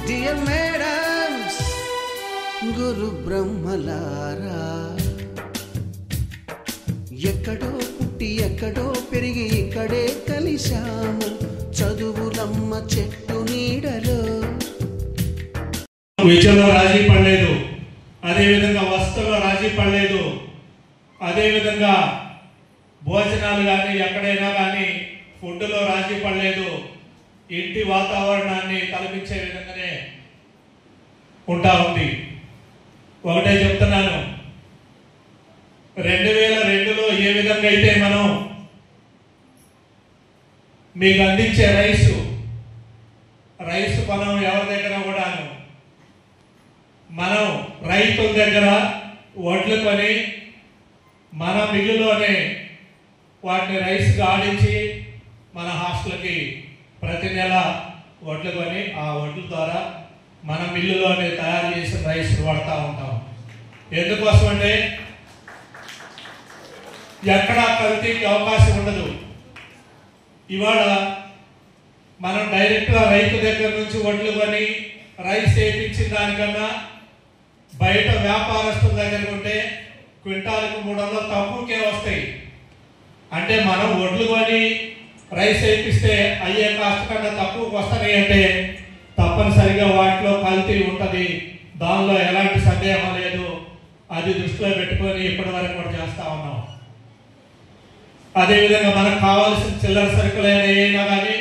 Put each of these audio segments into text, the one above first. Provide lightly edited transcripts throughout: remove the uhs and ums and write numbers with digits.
Dear madams, గురు బ్రహ్మలారా, ఎక్కడో పుట్టి ఎక్కడో పెరిగి ఇక్కడే కలిశాము చదువులమ్మ చెట్టు నీడలో. విద్యలో రాజీ పడలేదు, అదేవిధంగా వస్తువులో రాజీ పడలేదు, అదేవిధంగా భోజనాలు కానీ ఎక్కడైనా కానీ ఫుడ్లో రాజీ పడలేదు. ఇంటి వాతావరణాన్ని కల్పించే విధంగానే ఉంటా ఉంది. ఒకటే చెప్తున్నాను, 2002లో ఏ విధంగా అయితే మనం మీకు అందించే రైసు మనం ఎవరి దగ్గర కూడాను మనం రైతుల దగ్గర వడ్లు కొని మన మిల్లులోనే వాటిని రైస్గా ఆడించి మన హాస్టల్కి ప్రతి నెల వడ్లు కొని ఆ వడ్ల ద్వారా మన మిల్లులోనే తయారు చేసిన రైస్ వాడుతూ ఉంటాం. ఎందుకోసం అంటే ఎక్కడా కల్తీకి అవకాశం ఉండదు. ఇవాళ మనం డైరెక్ట్గా రైతు దగ్గర నుంచి వడ్లు కొని రైస్ వేయించిన దానికన్నా బయట వ్యాపారస్తుల దగ్గర ఉంటే క్వింటాలకు 300 తక్కువకే వస్తాయి. అంటే మనం వడ్లు కొని రైస్ వేయిస్తే అయ్యే కాస్ట్ కన్నా తక్కువకు వస్తాయి అంటే తప్పనిసరిగా వాటిలో కల్తీ ఉంటుంది. దానిలో ఎలాంటి సందేహం లేదు. అది దృష్టిలో పెట్టుకొని ఇప్పటి వరకు కూడా చేస్తా ఉన్నాం. అదేవిధంగా మనకు కావాల్సిన చిల్లర సరుకులైన అయినా కానీ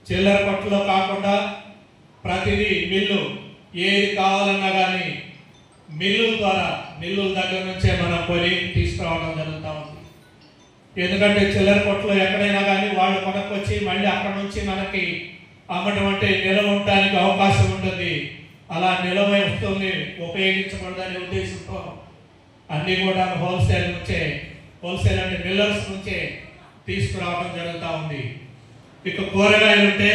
చిల్లర కొట్టులో కాకుండా ప్రతిదీ మిల్లు ఏది కావాలన్నా కానీ మిల్లుల ద్వారా మిల్లుల దగ్గర నుంచే మనం కొని తీసుకురావడం జరుగుతూ ఉంది. ఎందుకంటే చిల్లర కొట్లో ఎక్కడైనా కానీ వాళ్ళు కొనుక్కొచ్చి మళ్ళీ అక్కడ నుంచి మనకి అమ్మటం అంటే నిల్వ ఉండడానికి అవకాశం ఉంటుంది. అలా నిల్వ వస్తువుని ఉపయోగించకూడదనే ఉద్దేశంతో అన్నీ కూడా హోల్సేల్ అంటే మిల్లర్స్ నుంచే తీసుకురావడం జరుగుతూ ఉంది. ఇక కూరగాయలు ఉంటే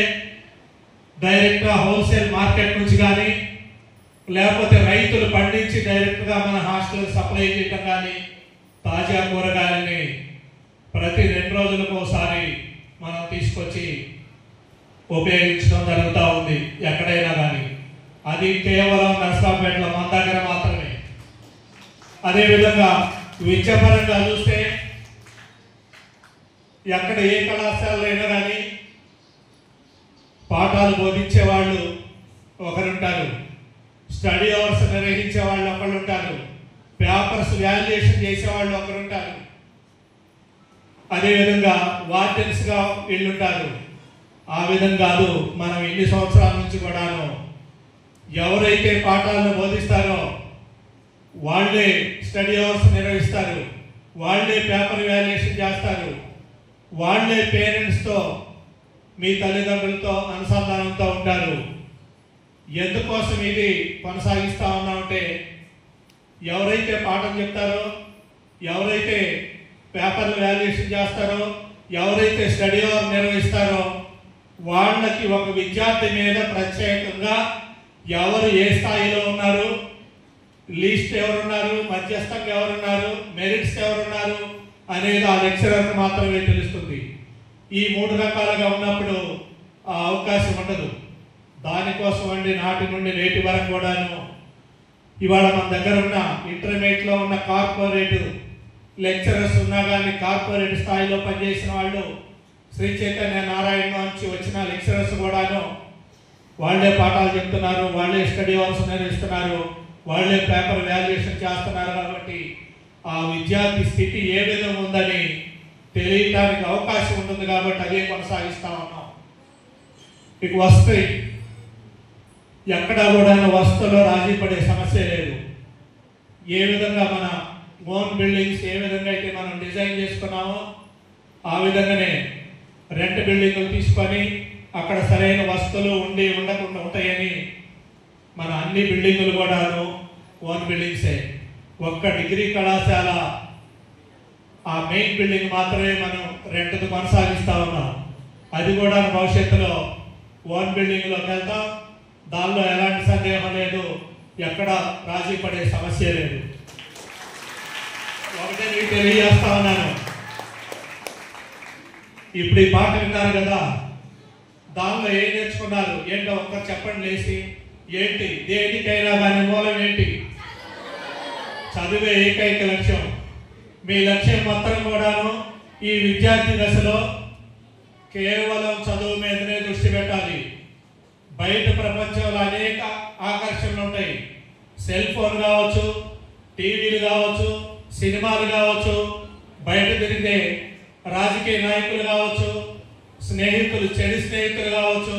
డైరెక్ట్గా హోల్సేల్ మార్కెట్ నుంచి కానీ లేకపోతే రైతులు పండించి డైరెక్ట్గా మన హాస్టల్ సప్లై చేయడం కానీ తాజా కూరగాయలని ప్రతి 2 రోజులకు ఒకసారి మనం తీసుకొచ్చి ఉపయోగించడం జరుగుతూ ఉంది ఎక్కడైనా కానీ. అది కేవలం నర్సాపేటలో మన దగ్గర మాత్రమే. అదేవిధంగా విద్యాపరంగా చూస్తే ఎక్కడ ఏ కళాశాలలో అయినా కానీ పాఠాలు బోధించే వాళ్ళు ఒకరుంటారు, స్టడీ అవర్స్ నిర్వహించే వాళ్ళు ఒకరుంటారు, పేపర్స్ వాల్యుయేషన్ చేసే వాళ్ళు ఒకరుంటారు, అదేవిధంగా వార్డెన్స్గా వీళ్ళుంటారు. ఆ విధంగా కాదు, మనం ఎన్ని సంవత్సరాల నుంచి కూడాను ఎవరైతే పాఠాలను బోధిస్తారో వాళ్ళే స్టడీ అవర్స్ నిర్వహిస్తారు, వాళ్ళే పేపర్ వాల్యుయేషన్ చేస్తారు, వాళ్ళే పేరెంట్స్తో మీ తల్లిదండ్రులతో అనుసంధానంతో ఉంటారు. ఎందుకోసం ఇది కొనసాగిస్తూ ఉన్నామంటే ఎవరైతే పాఠం చెప్తారో, ఎవరైతే పేపర్లు వాల్యుయేషన్ చేస్తారో, ఎవరైతే స్టడీ అవర్ నిర్వహిస్తారో వాళ్ళకి ఒక విద్యార్థి మీద ప్రత్యేకంగా ఎవరు ఏ స్థాయిలో ఉన్నారు, లీస్ట్ ఎవరున్నారు, మధ్యస్థంగా ఎవరున్నారు, మెరిట్స్ ఎవరున్నారు అనేది ఆ లెక్చరర్కి మాత్రమే తెలుస్తుంది. ఈ 3 రకాలుగా ఉన్నప్పుడు ఆ అవకాశం ఉండదు. దానికోసం అండి నాటి నుండి నేటి వరకు కూడాను ఇవాళ మన దగ్గర ఉన్న ఇంటర్మీడియట్లో ఉన్న కార్పొరేట్ లెక్చరర్స్ ఉన్నా కానీ కార్పొరేట్ స్థాయిలో పనిచేసిన వాళ్ళు శ్రీ చైతన్య నారాయణ నుంచి వచ్చిన లెక్చరర్స్ కూడాను వాళ్ళే పాఠాలు చెప్తున్నారు, వాళ్ళే స్టడీ అవర్స్ నిర్వహిస్తున్నారు, వాళ్ళే పేపర్ వాల్యుయేషన్ చేస్తున్నారు. కాబట్టి ఆ విద్యార్థి స్థితి ఏ విధంగా ఉందని తెలియటానికి అవకాశం ఉంటుంది. కాబట్టి అదే కొనసాగిస్తా ఉన్నాం. ఇక వస్తాయి ఎక్కడా కూడా వస్తువులో రాజీ పడే సమస్య లేదు. ఏ విధంగా మన ఓన్ బిల్డింగ్స్ ఏ విధంగా అయితే మనం డిజైన్ చేసుకున్నామో ఆ విధంగానే రెంట్ బిల్డింగ్లు తీసుకొని అక్కడ సరైన వస్తువులు ఉండకుండా ఉంటాయని మన అన్ని బిల్డింగులు కూడాను ఓన్ బిల్డింగ్సే. ఒక్క డిగ్రీ కళాశాల ఆ మెయిన్ బిల్డింగ్ మాత్రమే మనం రెంట్కు కొనసాగిస్తా ఉన్నాం. అది కూడా భవిష్యత్తులో ఓన్ బిల్డింగ్లోకి వెళ్తాం. దానిలో ఎలాంటి సందేహం లేదు, ఎక్కడ రాజీ పడే సమస్య లేదు. ఒకటే మీకు తెలియజేస్తా ఉన్నాను, ఇప్పుడు ఈ పాట విన్నారు కదా, దానిలో ఏం నేర్చుకున్నారు ఏంటో ఒక్కరు చెప్పండి లేసి. ఏంటి? దేనికైనా దాని మూలం ఏంటి? చదువే ఏకైక లక్ష్యం. మీ లక్ష్యం మొత్తం కూడాను ఈ విద్యార్థి దశలో కేవలం చదువు మీదనే దృష్టి పెట్టాలి. బయట ప్రపంచంలో అనేక ఆకర్షణలు ఉంటాయి. సెల్ ఫోన్ కావచ్చు, టీవీలు కావచ్చు, సినిమాలు కావచ్చు, బయట తిరిగే రాజకీయ నాయకులు కావచ్చు, స్నేహితులు, చెడు స్నేహితులు కావచ్చు,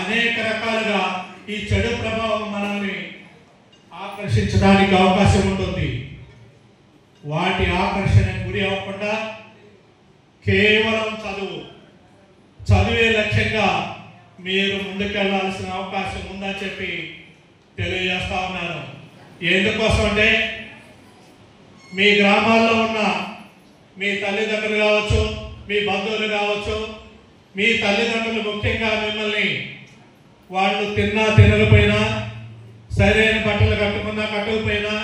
అనేక రకాలుగా ఈ చెడు ప్రభావం మనల్ని ఆకర్షించడానికి అవకాశం ఉంటుంది. వాటి ఆకర్షణ గురి అవ్వకుండా కేవలం చదువే లక్ష్యంగా మీరు ముందుకెళ్లాల్సిన అవకాశం ఉందని చెప్పి తెలియజేస్తా ఉన్నాను. ఎందుకోసం అంటే మీ గ్రామాల్లో ఉన్న మీ తల్లిదండ్రులు కావచ్చు, మీ బంధువులు కావచ్చు, మీ తల్లిదండ్రులు ముఖ్యంగా మిమ్మల్ని వాళ్ళు తిన్నా తినకపోయినా, సరైన బట్టలు కట్టకపోయినా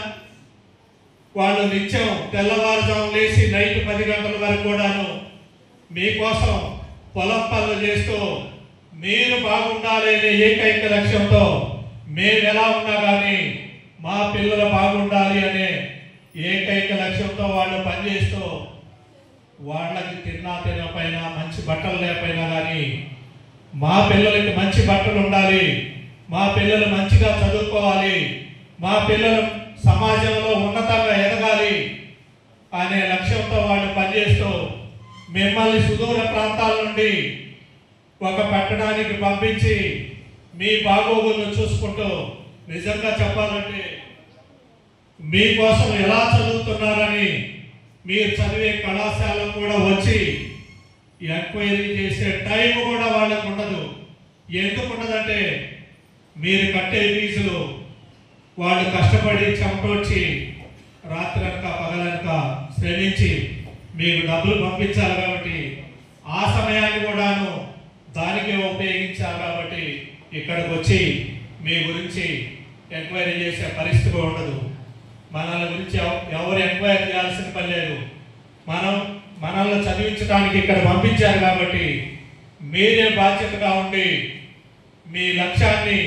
వాళ్ళు నిత్యం తెల్లవారుజాము లేచి నైట్ 10 గంటల వరకు కూడాను మీకోసం పొలం పనులు చేస్తూ మీరు బాగుండాలి అనే ఏకైక లక్ష్యంతో మేము ఎలా ఉన్నా కానీ మా పిల్లలు బాగుండాలి అనే ఏకైక లక్ష్యంతో వాళ్ళు పనిచేస్తూ వాళ్ళకి తిన్నా తినకపోయినా మంచి బట్టలు లేకపోయినా కానీ మా పిల్లలకి మంచి బట్టలు ఉండాలి, మా పిల్లలు మంచిగా చదువుకోవాలి, మా పిల్లలు సమాజంలో ఉన్నతంగా ఎదగాలి అనే లక్ష్యంతో వాళ్ళు పనిచేస్తూ మిమ్మల్ని సుదూర ప్రాంతాల నుండి ఒక పట్టణానికి పంపించి మీ బాగోగులను చూసుకుంటూ, నిజంగా చెప్పాలంటే మీకోసం ఎలా చదువుతున్నారని మీరు చదివే కళాశాలకు కూడా వచ్చి ఎంక్వైరీ చేసే టైం కూడా వాళ్ళకు ఉండదు. ఎందుకు ఉండదంటే మీరు కట్టే ఫీజులు వాళ్ళు కష్టపడి చెమటొచ్చి రాత్రనక పగలనక శ్రమించి మీకు డబ్బులు పంపించాలి కాబట్టి ఆ సమయాన్ని కూడాను దానికే ఉపయోగించాలి. కాబట్టి ఇక్కడికి వచ్చి మీ గురించి ఎంక్వైరీ చేసే పరిస్థితి ఉండదు. మనల్ని గురించి ఎవరు ఎంక్వైరీ చేయాల్సిన పని లేదు. మనల్ని చదివించడానికి ఇక్కడ పంపించారు కాబట్టి మీరే బాధ్యతగా ఉండి మీ లక్ష్యాన్ని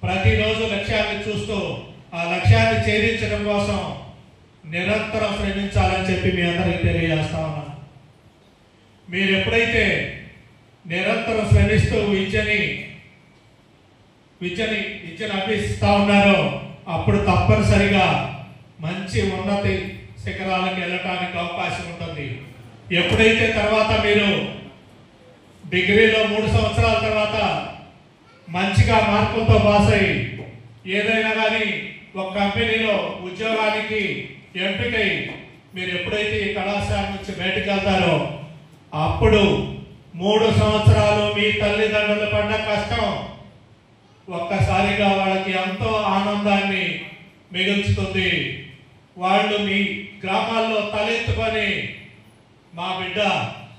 ప్రతిరోజు లక్ష్యాన్ని చూస్తూ ఆ లక్ష్యాన్ని ఛేదించడం కోసం నిరంతరం శ్రమించాలని చెప్పి మీ అందరికీ తెలియజేస్తా ఉన్నాను. మీరు ఎప్పుడైతే నిరంతరం శ్రమిస్తూ విద్యని అభ్యసిస్తా ఉన్నారో అప్పుడు తప్పనిసరిగా మంచి ఉన్నతి శిఖరాలకు వెళ్ళటానికి అవకాశం ఉంటుంది. ఎప్పుడైతే తర్వాత మీరు డిగ్రీలో 3 సంవత్సరాల తర్వాత మంచిగా మార్కులతో పాస్ అయ్యి ఏదైనా కానీ ఒక కంపెనీలో ఉద్యోగానికి ఎంపికై మీరు ఎప్పుడైతే ఈ కళాశాల నుంచి బయటకు వెళ్తారో అప్పుడు 3 సంవత్సరాలు మీ తల్లిదండ్రులు పడ్డ కష్టం ఒక్కసారిగా వాళ్ళకి ఎంతో ఆనందాన్ని మిగుల్చుతుంది. వాళ్ళు మీ గ్రామాల్లో తలెత్తుకొని మా బిడ్డ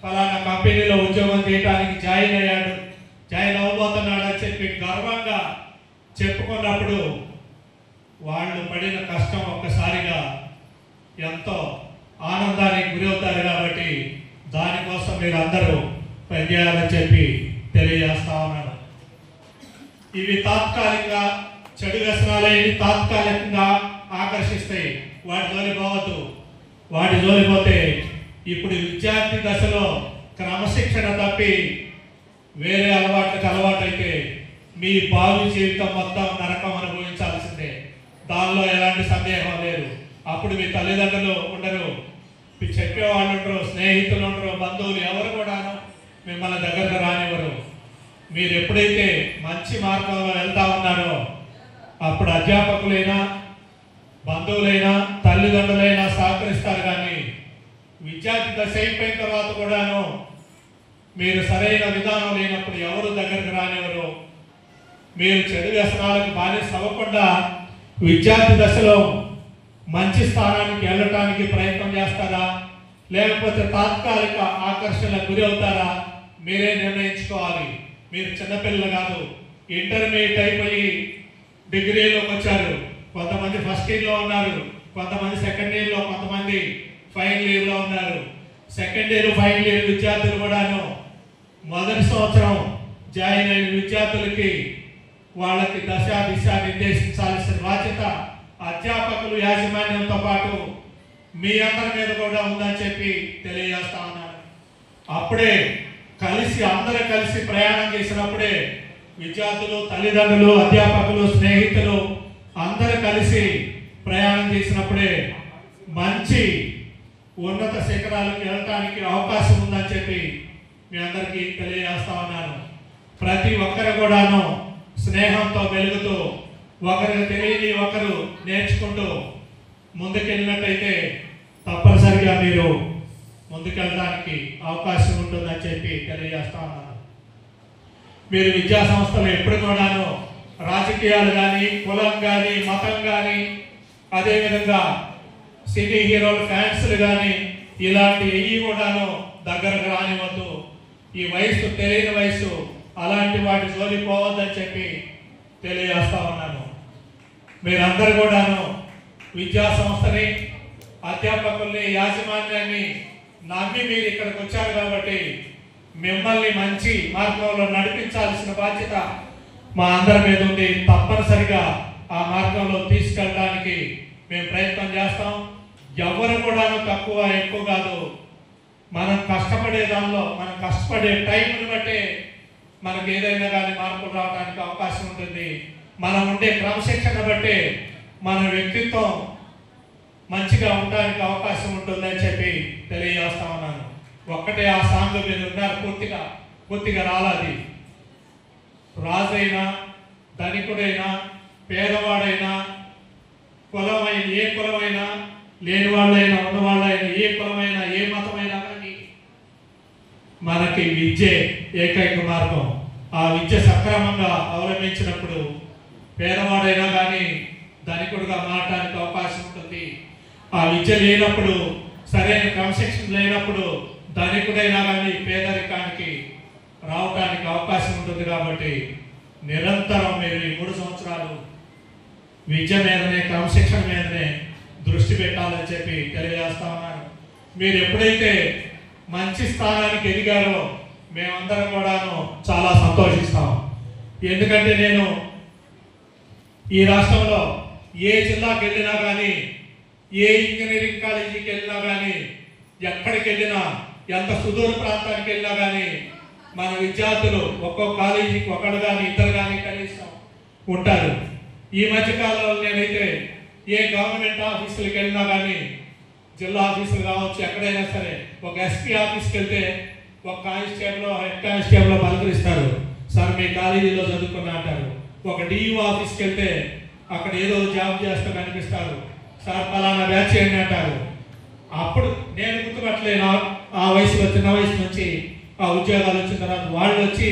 ఫలానా కంపెనీలో ఉద్యోగం చేయడానికి జాయిన్ అవ్వబోతున్నాడు అని చెప్పి గర్వంగా చెప్పుకున్నప్పుడు వాళ్ళు పడిన కష్టం ఒక్కసారిగా ఎంతో ఆనందానికి గురవుతారు. కాబట్టి దానికోసం మీరు అందరూ పనిచేయాలని చెప్పి తెలియజేస్తా ఉన్నాను. ఇవి తాత్కాలికంగా చెడు వ్యసనాలైన తాత్కాలికంగా ఆకర్షిస్తాయి. వాటి జోలి పోవద్దు. వాటి జోలి పోతే ఇప్పుడు విద్యార్థి దశలో క్రమశిక్షణ తప్పి వేరే అలవాటైతే మీ భావి జీవితం మొత్తం నరకం అనుభవించాల్సిందే. దానిలో ఎలాంటి సందేహం లేదు. అప్పుడు మీ తల్లిదండ్రులు ఉండరు, చెప్పేవాళ్ళు ఉండరు, స్నేహితులు ఉండరు, బంధువులు ఎవరు కూడాను మిమ్మల్ని దగ్గరకు రానివ్వరు. మీరు ఎప్పుడైతే మంచి మార్గంలో వెళ్తా ఉన్నారో అప్పుడు అధ్యాపకులైనా బంధువులైనా తల్లిదండ్రులైనా సహకరిస్తారు. కానీ విద్యార్థి దశ అయిపోయిన తర్వాత కూడాను మీరు సరైన విధానం లేనప్పుడు ఎవరు దగ్గరకు రానివ్వరు. మీరు చెడు వ్యసనాలకు బానిస అవ్వకుండా విద్యార్థి దశలో మంచి స్థానానికి వెళ్ళటానికి ప్రయత్నం చేస్తారా, లేకపోతే తాత్కాలిక ఆకర్షణలకు గురి అవుతారా మీరే నిర్ణయించుకోవాలి. మీరు చిన్నపిల్లలు కాదు. ఇంటర్మీడియట్ అయిపోయి డిగ్రీలోకి వచ్చారు. కొంతమంది ఫస్ట్ ఇయర్లో ఉన్నారు, కొంతమంది సెకండ్ ఇయర్లో, కొంతమంది ఫైనల్ ఇయర్లో ఉన్నారు. సెకండ్ ఇయర్ ఫైనల్ ఇయర్ విద్యార్థులు కూడాను మొదటి సంవత్సరం జాయిన్ అయిన విద్యార్థులకి వాళ్ళకి దశ దిశ నిర్దేశించాల్సిన బాధ్యత అధ్యాపకులు యాజమాన్యంతో పాటు మీ అందరి మీద కూడా ఉందని చెప్పి తెలియజేస్తా ఉన్నాను. అప్పుడే అందరూ కలిసి ప్రయాణం చేసినప్పుడే విద్యార్థులు, తల్లిదండ్రులు, అధ్యాపకులు, స్నేహితులు అందరూ కలిసి ప్రయాణం చేసినప్పుడే మంచి ఉన్నత శిఖరాలకు వెళ్ళటానికి అవకాశం ఉందని చెప్పి మీ అందరికీ తెలియజేస్తా ఉన్నాను. ప్రతి ఒక్కరు కూడాను స్నేహంతో మెలుగుతూ ఒకరికి తెలియని ఒకరు నేర్చుకుంటూ ముందుకెళ్ళినట్టయితే తప్పనిసరిగా మీరు ముందుకెళ్ళడానికి అవకాశం ఉంటుందని చెప్పి తెలియజేస్తా ఉన్నాను. మీరు విద్యా సంస్థలు ఎప్పుడు కూడాను రాజకీయాలు కానీ, కులం కానీ, మతం కానీ, అదేవిధంగా సినీ హీరోల ఫ్యాన్స్లు కానీ ఇలాంటి ఏవి కూడాను దగ్గరకు రానివద్దు. ఈ వయసు తెలియని వయసు, అలాంటి వాటి జోలి పోవద్దని చెప్పి తెలియజేస్తా ఉన్నాను. మీరందరూ కూడాను విద్యా సంస్థని, అధ్యాపకుల్ని, యాజమాన్యాన్ని నమ్మి మీరు ఇక్కడికి వచ్చారు కాబట్టి మిమ్మల్ని మంచి మార్గంలో నడిపించాల్సిన బాధ్యత మా అందరి మీద ఉంది. తప్పనిసరిగా ఆ మార్గంలో తీసుకెళ్ళడానికి మేము ప్రయత్నం చేస్తాం. ఎవరు కూడాను తక్కువ ఎక్కువ కాదు. మనం కష్టపడే దానిలో, మనం కష్టపడే టైంని బట్టే మనకు ఏదైనా కానీ మార్పులు రావడానికి అవకాశం ఉంటుంది. మనం ఉండే క్రమశిక్షణ బట్టే మన వ్యక్తిత్వం మంచిగా ఉండడానికి అవకాశం ఉంటుందని చెప్పి తెలియజేస్తా ఉన్నాను. ఒక్కటే ఆ సాంగ్ మీద ఉన్నారు, పూర్తిగా రాలాది. రాజైనా, ధనికుడైనా, పేదవాడైనా, కులమైన ఏ కులమైనా, లేని వాళ్ళైనా, ఉన్నవాళ్ళైనా, ఏ కులమైనా, ఏ మతమైనా కానీ మనకి విద్యే ఏకైక మార్గం. ఆ విద్య సక్రమంగా అవలంబించినప్పుడు పేదవాడైనా కానీ ధనికుడుగా మారడానికి అవకాశం ఉంటుంది. ఆ విద్య లేనప్పుడు, సరైన క్రమశిక్షణ లేనప్పుడు ధనికుడైనా కానీ పేదరికానికి రావడానికి అవకాశం ఉంటుంది. కాబట్టి నిరంతరం మీరు ఈ 3 సంవత్సరాలు విద్య మీదనే, క్రమశిక్షణ మీదనే దృష్టి పెట్టాలని చెప్పి తెలియజేస్తా ఉన్నాను. మీరు ఎప్పుడైతే మంచి స్థానానికి ఎదిగారో మేమందరం కూడాను చాలా సంతోషిస్తాం. ఎందుకంటే నేను ఈ రాష్ట్రంలో ఏ జిల్లాకి వెళ్ళినా కానీ, ఏ ఇంజనీరింగ్ కాలేజీకి వెళ్ళినా కానీ, ఎక్కడికి వెళ్ళినా, ఎంత సుదూర ప్రాంతానికి వెళ్ళినా కానీ మన విద్యార్థులు ఒక్కో కాలేజీకి ఒకడు కానీ, ఇద్దరు కానీ కనీసం ఉంటారు. ఈ మధ్యకాలంలో నేనైతే ఏ గవర్నమెంట్ ఆఫీసులకు వెళ్ళినా కానీ, జిల్లా ఆఫీసులు కావచ్చు, ఎక్కడైనా సరే, ఒక ఎస్పీ ఆఫీస్కి వెళ్తే ఒక కానిస్టేబుల్, హెడ్ కానిస్టేబుల్ పలకరిస్తారు, సార్ మీ కాలేజీలో చదువుకున్నా అంటారు. ఒక డియూ ఆఫీస్కి వెళ్తే అక్కడ ఏదో జాబ్ చేస్తూ కనిపిస్తారు, సార్ పలానా బ్యాచ్ చేయండి అంటారు. అప్పుడు నేను గుర్తుపట్టలేను, ఆ వయసులో, చిన్న వయసు నుంచి ఆ ఉద్యోగాలు వచ్చిన తర్వాత వాళ్ళు వచ్చి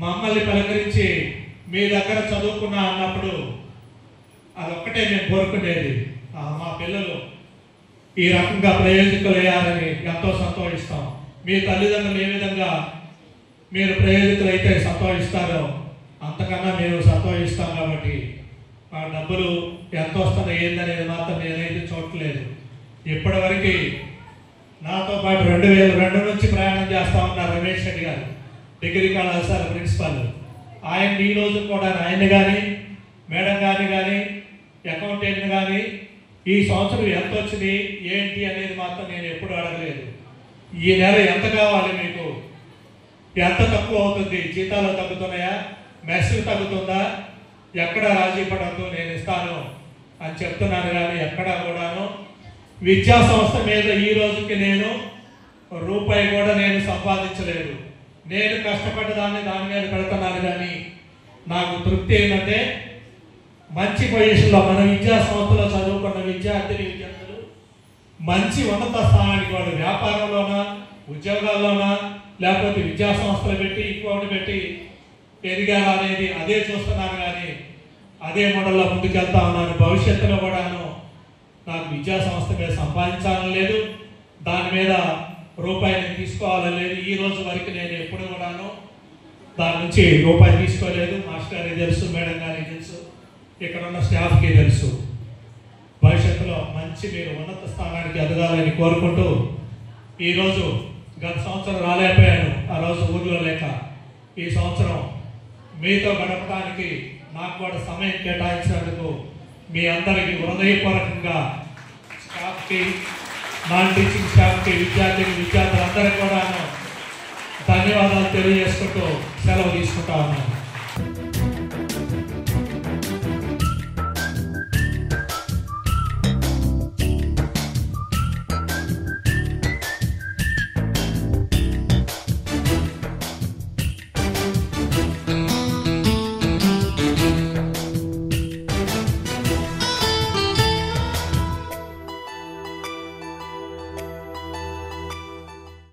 మమ్మల్ని పలకరించి మీ దగ్గర చదువుకున్నా అన్నప్పుడు అదొక్కటే మేము కోరుకునేది. మా పిల్లలు ఈ రకంగా ప్రయోజకులయ్యారని ఎంతో సంతోషిస్తాం. మీ తల్లిదండ్రులు ఏ విధంగా మీరు ప్రయోజకులైతే సంతోషిస్తారో అంతకన్నా మేము సంతోషిస్తాం. కాబట్టి ఆ డబ్బులు ఎంత వస్తున్నాయి ఏందనేది మాత్రం నేనైతే చూడట్లేదు. ఇప్పటివరకు నాతో పాటు 2002 నుంచి ప్రయాణం చేస్తా ఉన్నారు రమేష్ రెడ్డి గారు, డిగ్రీ కళాశాల ప్రిన్సిపల్. ఆయన ఈ రోజు కూడా ఆయన కానీ, మేడం కానీ, అకౌంటెంట్ కానీ ఈ సంవత్సరం ఎంత వచ్చింది ఏంటి అనేది మాత్రం నేను ఎప్పుడు అడగలేదు. ఈ నెల ఎంత కావాలి మీకు, ఎంత తక్కువ అవుతుంది, జీతాలు తగ్గుతున్నాయా, మెస్సులు తగ్గుతుందా, ఎక్కడ రాజీ పడద్దు నేను ఇస్తాను అని చెప్తున్నాను. కానీ ఎక్కడా కూడాను విద్యా సంస్థ మీద ఈ రోజుకి నేను రూపాయి కూడా నేను సంపాదించలేదు. నేను కష్టపడ్డదాన్ని దాని మీద పెడుతున్నాను. కానీ నాకు తృప్తి ఏంటంటే మంచి పొజిషన్లో మన విద్యా సంస్థలో చదువుకున్న విద్యార్థులు మంచి ఉన్నత స్థానానికి, వాళ్ళు వ్యాపారంలోనా, ఉద్యోగాల్లోనా, లేకపోతే విద్యా సంస్థలు పెట్టి ఇంకోటి పెట్టి ఎదిగారు అనేది అదే చూస్తున్నాను. కానీ అదే మోడల్లో ముందుకెళ్తా ఉన్నాను. భవిష్యత్తులో కూడాను నాకు విద్యా సంస్థ మీద సంపాదించాలని లేదు, దాని మీద రూపాయిని తీసుకోవాలని లేదు. ఈ రోజు వరకు నేను ఎప్పుడు కూడాను దాని నుంచి రూపాయి తీసుకోలేదు. మాస్టర్ గారికి తెలుసు, మేడం గారికి తెలుసు, ఇక్కడ ఉన్న స్టాఫ్కి తెలుసు. భవిష్యత్తులో మంచి మీరు ఉన్నత స్థానానికి ఎదగాలని కోరుకుంటూ, ఈరోజు గత సంవత్సరం రాలేకపోయాను, ఆ రోజు ఊర్లో లేక. ఈ సంవత్సరం మీతో గడపడానికి నాకు కూడా సమయం కేటాయించినందుకు మీ అందరికీ హృదయపూర్వకంగా స్టాఫ్కి, నాన్ టీచింగ్ స్టాఫ్కి, విద్యార్థులందరికీ కూడా ధన్యవాదాలు తెలియజేసుకుంటూ సెలవు తీసుకుంటా ఉన్నాను.